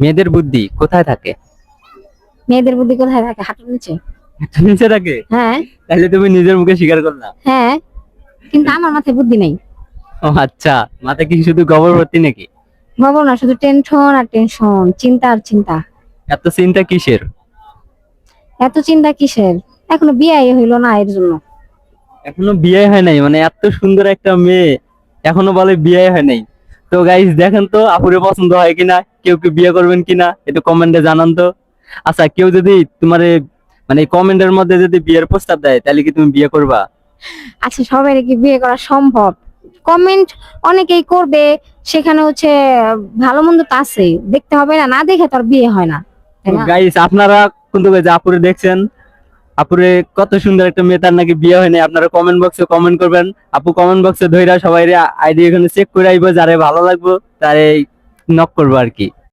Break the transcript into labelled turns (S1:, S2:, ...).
S1: মেয়েদের বুদ্ধি কোথায় থাকে?
S2: মেয়েদের বুদ্ধি কোথায় থাকে? হাঁটুর নিচে।
S1: নিচে থাকে?
S2: হ্যাঁ।
S1: তাহলে তুমি নিজের মুখে স্বীকার করলা?
S2: হ্যাঁ, কিন্তু আমার মাথায় বুদ্ধি নেই।
S1: ও আচ্ছা, মাথায় কি শুধু গোবর ভর্তি নাকি?
S2: ভাবো না, শুধু টেনশন আর টেনশন, চিন্তা আর চিন্তা।
S1: এত চিন্তা কিসের?
S2: এত চিন্তা কিসের? এখনো বিয়ে হইলো না এর জন্য।
S1: এখনো বিয়ে হয় নাই মানে এত সুন্দর একটা মেয়ে এখনো বলে বিয়ে হয় নাই? তো গাইস দেখেন তো আপুরে পছন্দ হয় কিনা, কেউ কি বিয়ে করবেন কিনা একটু কমেন্টে জানান তো। আচ্ছা কেউ যদি তোমারে মানে কমেন্টের মধ্যে যদি বিয়ের প্রস্তাব দেয় তাহলে কি তুমি বিয়ে করবা?
S2: আচ্ছা, সবাই কি বিয়ে করা সম্ভব? কমেন্ট অনেকেই করবে, সেখানে হচ্ছে ভালো মন্দ তো আছে, দেখতে হবে না, না দেখে তো আর বিয়ে হয় না, তাই
S1: তো
S2: না?
S1: গাইস আপনারা কিন্তু যে আপুরে দেখছেন, আপুরে কত সুন্দর একটা মেয়ে তার নাকি বিয়ে হয়নি, আপনারা কমেন্ট বক্সে কমেন্ট করবেন। আপু কমেন্ট বক্সে ধইরা সবাই আইডি এখানে চেক করে আইবো, যারে ভালো লাগবে তারে নক করবো আর কি।